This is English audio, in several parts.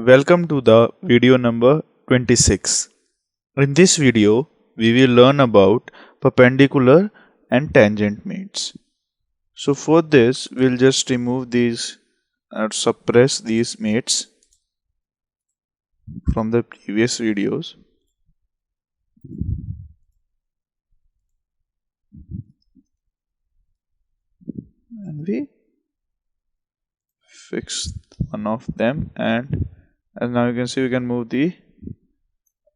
Welcome to the video number 26. In this video, we will learn about perpendicular and tangent mates. So for this, we'll just remove these or suppress these mates from the previous videos. And we fix one of them, and as now you can see we can move the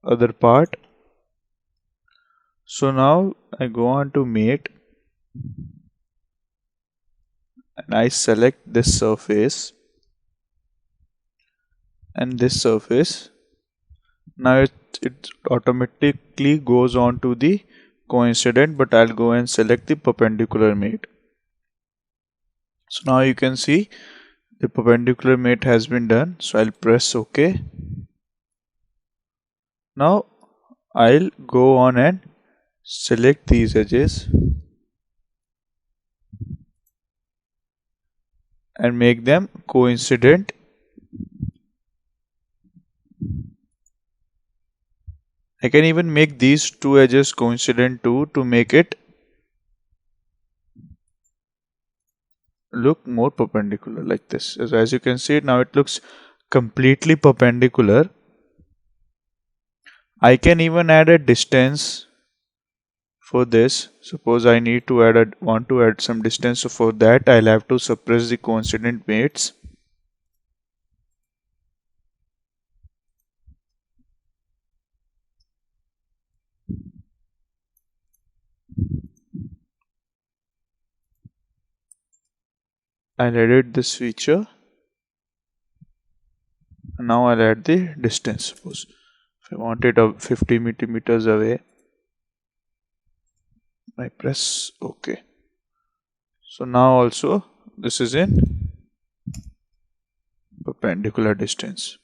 other part. So now I go on to mate and I select this surface and this surface. Now it automatically goes on to the coincident, but I'll go and select the perpendicular mate. So now you can see the perpendicular mate has been done. So I'll press OK. Now I'll go on and select these edges and make them coincident. I can even make these two edges coincident too to make it look more perpendicular like this. As you can see now it looks completely perpendicular. I can even add a distance for this. Suppose I need to want to add some distance, so for that I'll have to suppress the coincident mates. I'll edit this feature. Now I'll add the distance. Suppose if I want it 50 millimeters away, I press OK. So now also this is in perpendicular distance.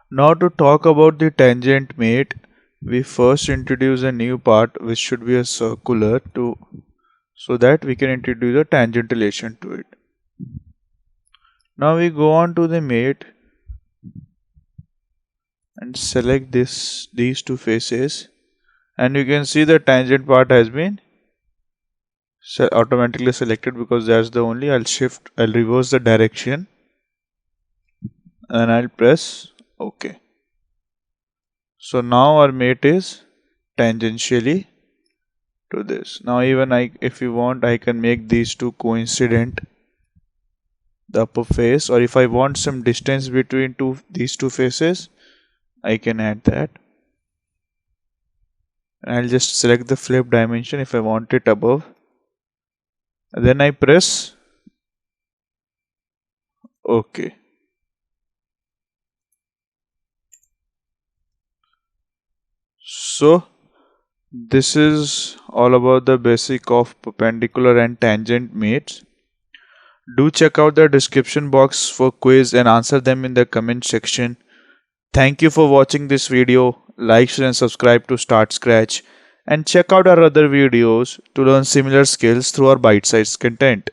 Now to talk about the tangent mate, we first introduce a new part which should be a circular so that we can introduce a tangent relation to it. Now we go on to the mate and select these two faces, and you can see the tangent part has been automatically selected because that's the only. I'll reverse the direction and I'll press OK. So now our mate is tangentially to this. Now even if you want, I can make these two coincident, the upper face, or if I want some distance between these two faces, I can add that. And I'll just select the flip dimension if I want it above. And then I press OK. So this is all about the basic of perpendicular and tangent mates. Do check out the description box for quiz and answer them in the comment section. Thank you for watching this video. Like, share and subscribe to Start Scratch, and check out our other videos to learn similar skills through our bite-sized content.